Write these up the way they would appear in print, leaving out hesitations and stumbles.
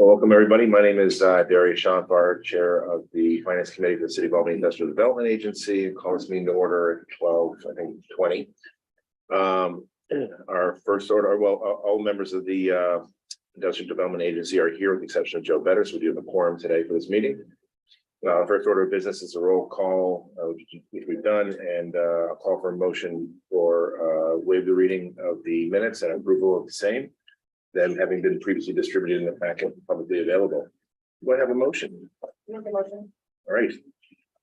Welcome, everybody. My name is Darius Schonfar, Chair of the Finance Committee for the City of Albany Industrial Development Agency. Call this meeting to order at 12:20. Our first order, well, all members of the Industrial Development Agency are here with the exception of Joe Betters. We do have a quorum today for this meeting. First order of business is a roll call, which we've done, and a call for a motion for waive the reading of the minutes and approval of the same. Then having been previously distributed in the packet publicly available. Do I have a motion? Make a motion. All right.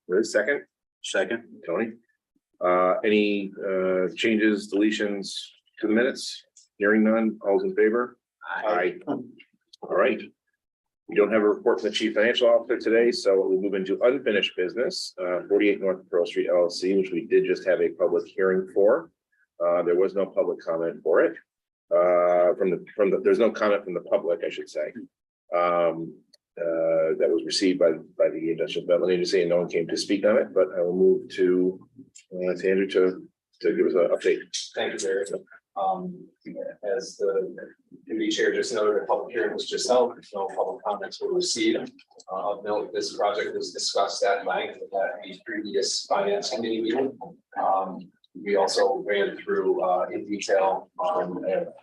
Liz, second. Second. Tony. Any changes, deletions to the minutes? Hearing none, all's in favor? Aye. All right. We don't have a report from the Chief Financial Officer today, so we'll move into unfinished business. 48 North Pearl Street LLC, which we did just have a public hearing for. There was no public comment for it. There's no comment from the public, I should say, that was received by the Industrial Development Agency, and no one came to speak on it. But I will move to Andrew to give us an update. Thank you, Jared. As the committee chair just noted, a public hearing was just held. No public comments were received. Of note, this project was discussed at length at the previous finance committee meeting. We also ran through in detail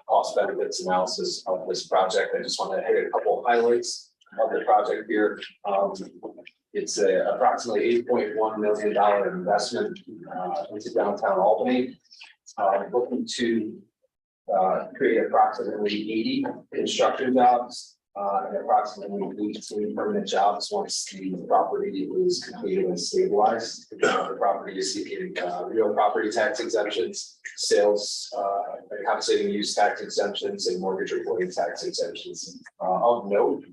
cost benefits analysis of this project. I just want to hit a couple of highlights of the project here. It's approximately $8.1 million investment into downtown Albany. Looking to create approximately 80 construction jobs and approximately 18 permanent jobs once the property is completed and stabilized. The property is seeking real property tax exemptions, sales, compensating use tax exemptions, and mortgage reporting tax exemptions. Of note,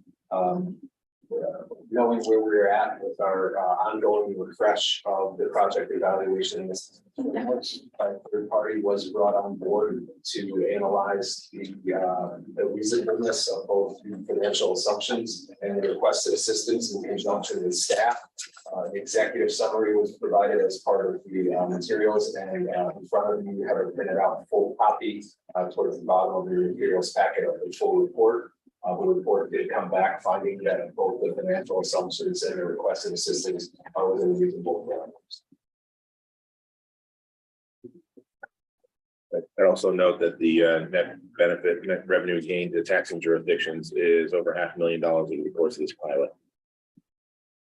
knowing where we're at with our ongoing refresh of the project evaluation, this third party was brought on board to analyze the reasonableness of both financial assumptions and the requested assistance in conjunction with staff. The executive summary was provided as part of the materials, and in front of you, you have a printed out full copy towards the bottom of the materials packet of the full report. The report did come back finding that both the financial assumptions and the requested assistance are within reasonable parameters. I also note that the net revenue gained to taxing jurisdictions is over $500,000 over the course of this pilot.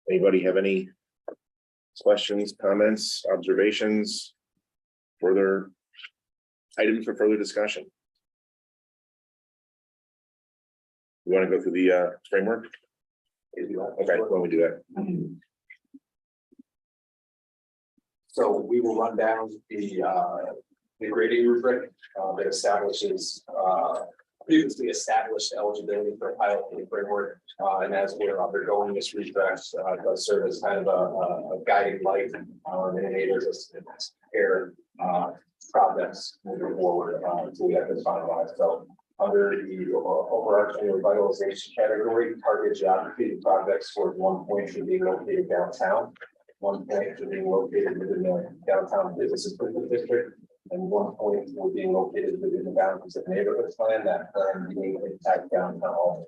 Anybody have any questions, comments, observations, further items for further discussion? You want to go through the framework? Okay, why don't we do that? So we will run down the grading rubric that establishes previously established eligibility for a pilot framework, and as we're undergoing this refresh, does serve as kind of a guiding light and enables us to compare projects moving forward until we have this finalized. So under the overarching revitalization category, target geography projects for 1 point for being located downtown, 1 point for being located within the downtown business improvement district, and 1 point for being located within the boundaries of neighborhood plan that being impact downtown.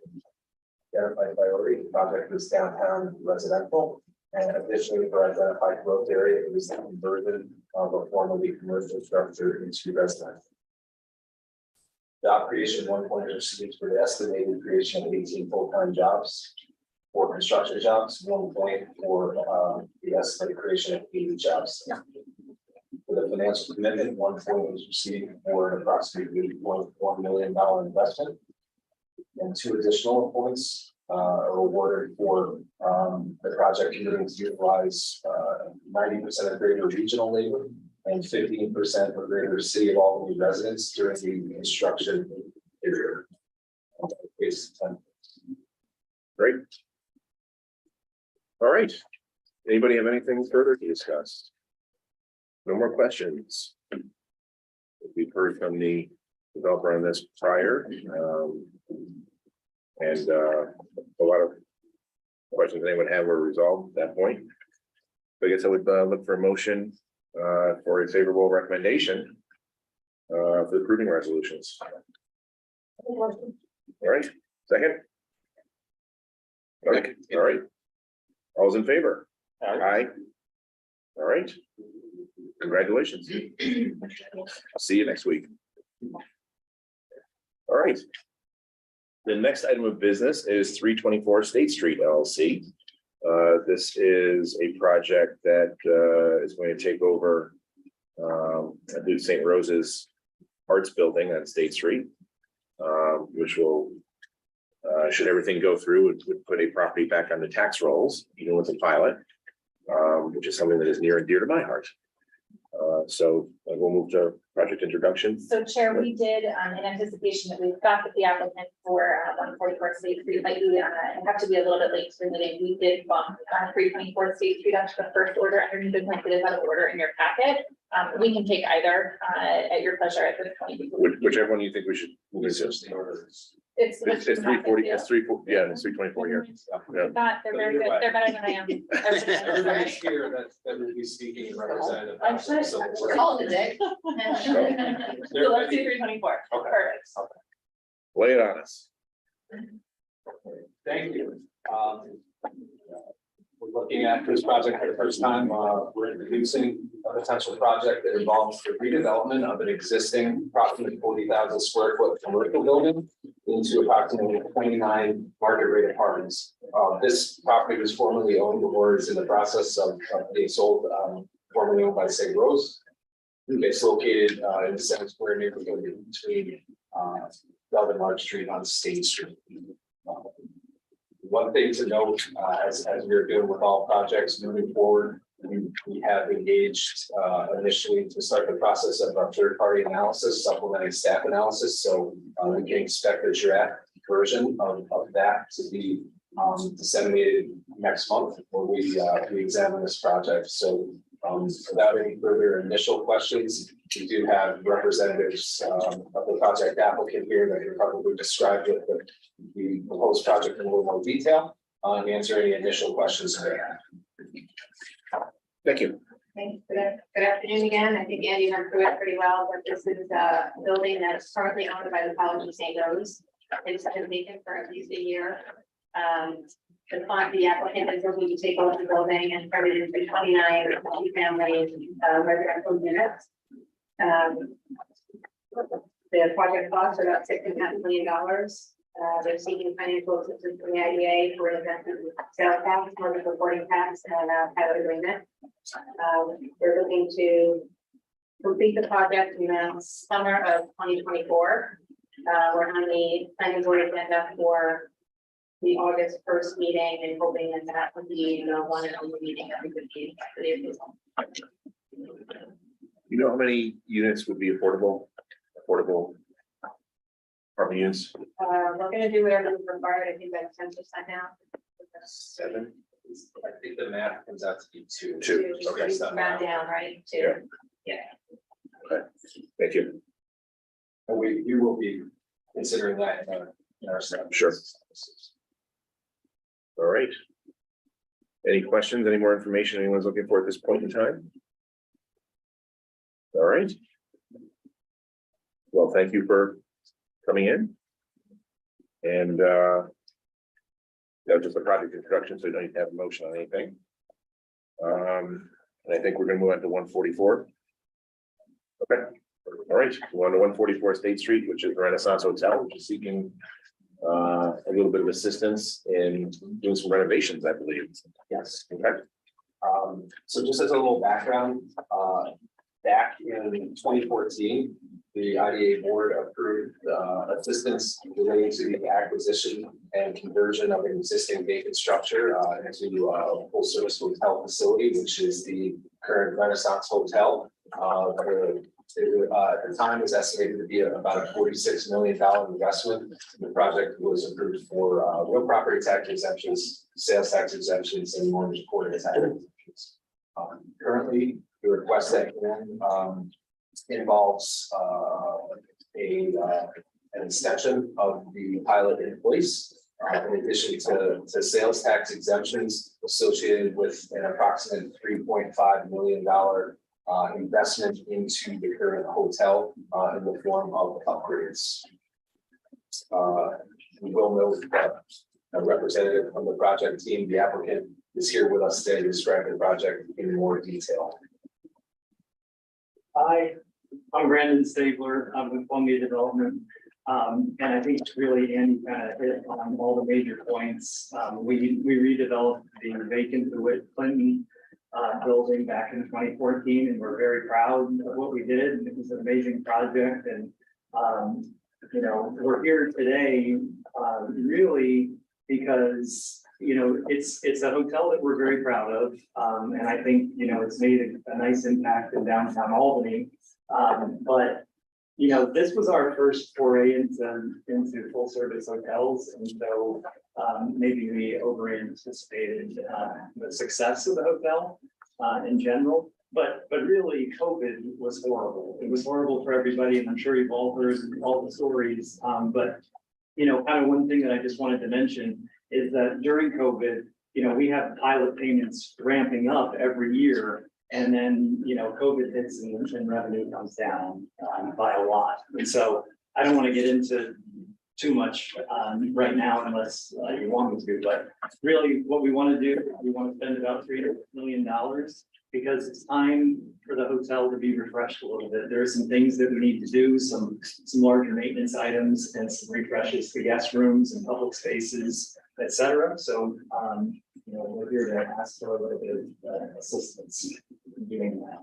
Identified priority, the project is downtown residential, and additionally for identified growth area, it is the conversion of a formerly commercial structure into residential. Job creation 1 point received for the estimated creation of 18 full-time jobs. For construction jobs, 1 point for the estimated creation of 80 jobs. For the financial commitment, 1 point was received for an approximately $8.1 million investment. And 2 additional points are awarded for the project committing to utilize 90% of greater regional labor and 15% for greater City of Albany residents during the construction period. Great. All right. Anybody have anything further to discuss? No more questions. We've heard from the developer on this prior, and a lot of questions anyone have were resolved at that point. So I guess I would look for a motion for a favorable recommendation for approving resolutions. All right, second. Okay, all right. All's in favor? Aye. All right. Congratulations. I'll see you next week. All right. The next item of business is 324 State Street LLC. This is a project that is going to take over I believe St. Rose's Arts Building on State Street, which will, should everything go through, would put a property back on the tax rolls, even with the pilot, which is something that is near and dear to my heart. So we'll move to project introduction. So Chair, we did, in anticipation that we've got the applicant for 144 State Street, like we have to be a little bit late to the meeting. We did bump 324 State Street up to the first order underneath the link that is out of order in your packet. We can take either at your pleasure at this point. Whichever one you think we should move into. It's 340, it's 340, yeah, it's 324 here. Yeah. They're very good. They're better than I am. Everybody's here that will be speaking and representative. I'm sure. We're calling today. So let's do 324. Okay. Perfect. Lay it on us. Thank you. We're looking at this project for the first time. We're introducing a potential project that involves the redevelopment of an existing approximately 40,000 square foot commercial building into approximately 29 market rate apartments. This property was formerly owned or is in the process of being sold, formerly owned by St. Rose. It's located in the 7 square neighborhood between Dove and March Street on State Street. One thing to note, as we're doing with all projects moving forward, we have engaged initially to start the process of our third-party analysis, supplementing staff analysis. So we can expect a draft version of that to be disseminated next month when we examine this project. So without any further initial questions, we do have representatives of the project applicant here that can probably describe the proposed project in a little more detail and answer any initial questions they have. Thank you. Thanks. Good afternoon again. I think Andy went through it pretty well, but this is a building that's currently owned by the College of St. Rose. It's been vacant for at least a year. The applicant is looking to take over the building and turn it into 29 multi-family residential units. The project costs are about $6.5 million. They're seeking financial assistance from the IDA for investment sales tax, mortgage reporting tax, and pilot agreement. They're looking to complete the project in the summer of 2024. We're on the planning board agenda for the August 1st meeting and hoping that that would be the one and only meeting that we could be for the approval. You know how many units would be affordable apartment units? We're gonna do whatever is required. I think that's 10% now. 7. I think the math comes out to be 2. Okay. Round down, right? Yeah. Yeah. Thank you. And we will be considering that in our staff. Sure. All right. Any questions, any more information anyone's looking for at this point in time? All right. Well, thank you for coming in. And that was just a project introduction, so you don't need to have a motion on anything. And I think we're gonna move on to 144. Okay, all right, we're on to 144 State Street, which is the Renaissance Hotel, which is seeking a little bit of assistance in doing some renovations, I believe. Yes. Okay. So just as a little background, back in 2014, the IDA board approved assistance relating to the acquisition and conversion of an existing vacant structure into a full service hotel facility, which is the current Renaissance Hotel. At the time was estimated to be about a $46 million investment. The project was approved for real property tax exemptions, sales tax exemptions, and mortgage reporting tax exemptions. Currently, the request that involves an extension of the pilot in place, in addition to sales tax exemptions associated with an approximate $3.5 million investment into the current hotel in the form of upgrades. We will note that a representative from the project team. The applicant is here with us today to describe the project in more detail. Hi, I'm Brandon Stabler. I'm with Columbia Development. And I think really Andy kind of hit on all the major points. We redeveloped the vacant DeWitt Clinton building back in 2014, and we're very proud of what we did. And it was an amazing project. And you know, we're here today really because it's a hotel that we're very proud of. And I think it's made a nice impact in downtown Albany. But this was our first foray into full service hotels, and so maybe we over anticipated the success of the hotel in general. But really, COVID was horrible. It was horrible for everybody, and I'm sure you've all heard all the stories. But kind of one thing that I just wanted to mention is that during COVID, we have pilot payments ramping up every year. And then, COVID hits and revenue comes down by a lot. And so I don't want to get into too much right now unless you want me to, but really what we want to do, we want to spend about $300 million because it's time for the hotel to be refreshed a little bit. There are some things that we need to do, some larger maintenance items and some refreshes to guest rooms and public spaces, etc. So, we're here to ask for a little bit of assistance in doing that.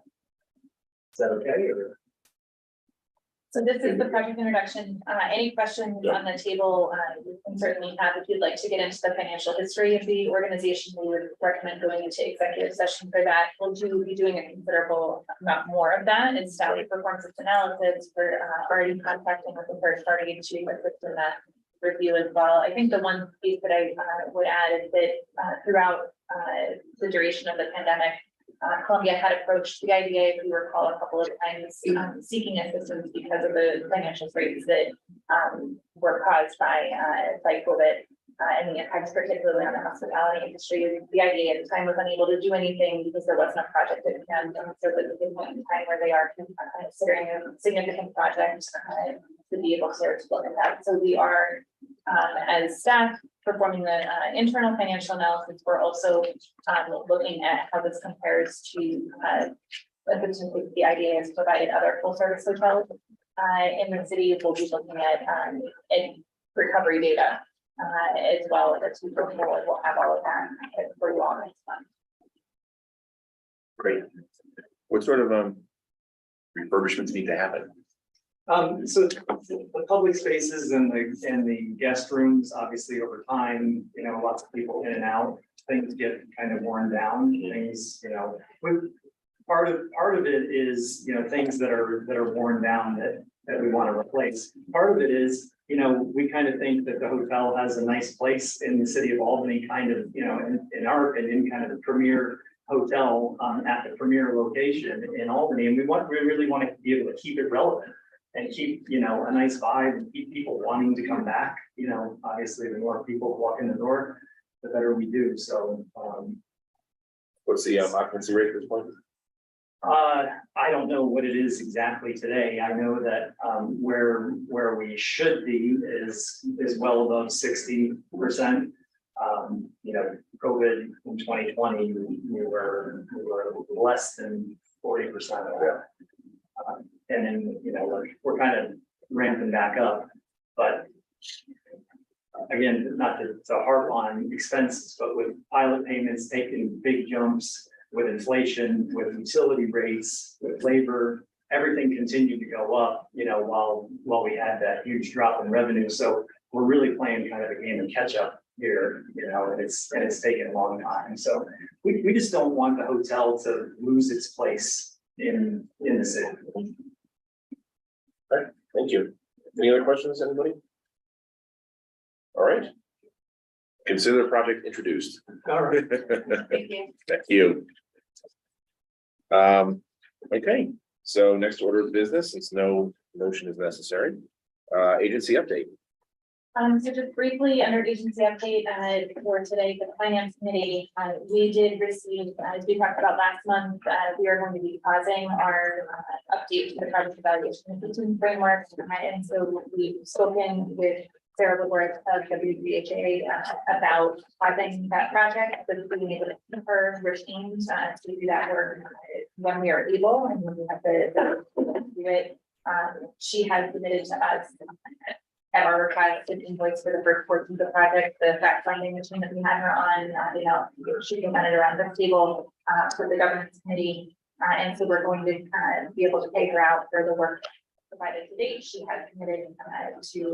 Is that okay? Or? So this is the project introduction. Any questions on the table, you can certainly have. If you'd like to get into the financial history of the organization, we would recommend going into executive session for that. We'll be doing a considerable amount more of that. It's staff performance analysis. We're already contacting with the third party to assist in that review as well. I think the one piece that I would add is that throughout the duration of the pandemic, Columbia had approached the IDA, if you recall, a couple of times seeking assistance because of the financial straits that were caused by COVID and the impacts particularly on the hospitality industry. The IDA at the time was unable to do anything because there wasn't a project at hand. So at the point in time where they are considering a significant project to be able to look at that. So we are, as staff, performing the internal financial analysis. We're also looking at how this compares to the IDA has provided other full service hotels in the city. We'll be looking at recovery data as well as we go forward. We'll have all of that for you all next month. Great. What sort of refurbishments need to happen? So the public spaces and the guest rooms, obviously over time, lots of people in and out, things get kind of worn down. Things, part of it is, things that are worn down that we want to replace. Part of it is, we kind of think that the hotel has a nice place in the city of Albany, kind of, in our opinion, kind of the premier hotel at the premier location in Albany, and we really want to be able to keep it relevant and keep, a nice vibe and keep people wanting to come back. Obviously, the more people walk in the door, the better we do. So, What's the occupancy rate at this point? I don't know what it is exactly today. I know that where we should be is well above 60%. COVID in 2020, we were less than 40% of that. And then, we're kind of ramping back up, but again, not to harp on expenses, but with pilot payments taking big jumps, with inflation, with utility rates, with labor, everything continued to go up, while we had that huge drop in revenue. So we're really playing kind of a game of catch up here, and it's taken a long time. So we just don't want the hotel to lose its place in the city. Okay, thank you. Any other questions, anybody? All right. Consider the project introduced. All right. Thank you. Thank you. Okay, so next order of business, since no motion is necessary. Agency update. So just briefly under agency update for today, the finance committee, we did receive, as we talked about last month, we are going to be pausing our update to the project evaluation and system framework. And so we've spoken with Sarah Woodward of WBHA about pausing that project, but being able to keep her retained to do that work when we are able and when we have the do it. She has submitted to us at our request an invoice for the first portion of the project, the fact finding machine that we had her on, she can it around the table for the governance committee. And so we're going to be able to pay her out for the work provided to date. She has committed she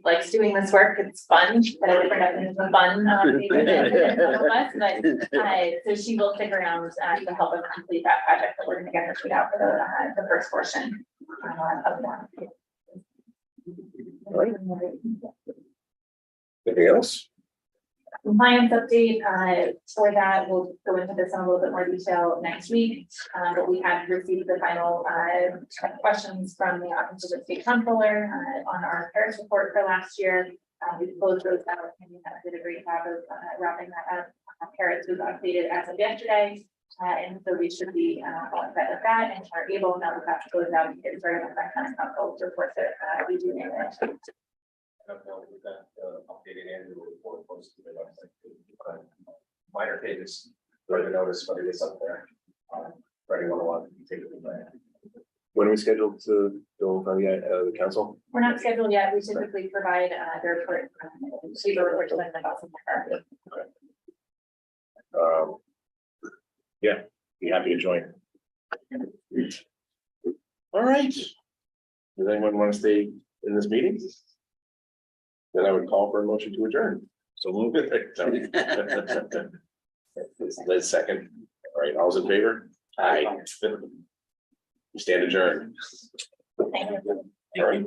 likes doing this work. It's fun, but a different definition of fun. Maybe than some of us, but so she will stick around to help us complete that project. But we're going to get her paid out for the first portion of that. Anything else? Compliance update, for that, we'll go into this in a little bit more detail next week. But we have received the final questions from the Office of the State Comptroller on our Paris report for last year. We closed those out and we did a great job of wrapping that up. Paris was updated as of yesterday. And so we should be all set with that and are able now that that's closed out and get started on that kind of control reports that we do manage. I don't know if that updated annual report posted to the website. Minor pages, further notice, but it is up there. For anyone who wants to take it from there. When are we scheduled to go in front of the council? We're not scheduled yet. We typically provide the report, Weaver report to them about September. Yeah, be happy to join. All right. Does anyone want to stay in this meeting? Then I would call for a motion to adjourn. So move it. Let's second. All right, all's in favor? Aye. We stand adjourned. Thank you. All right.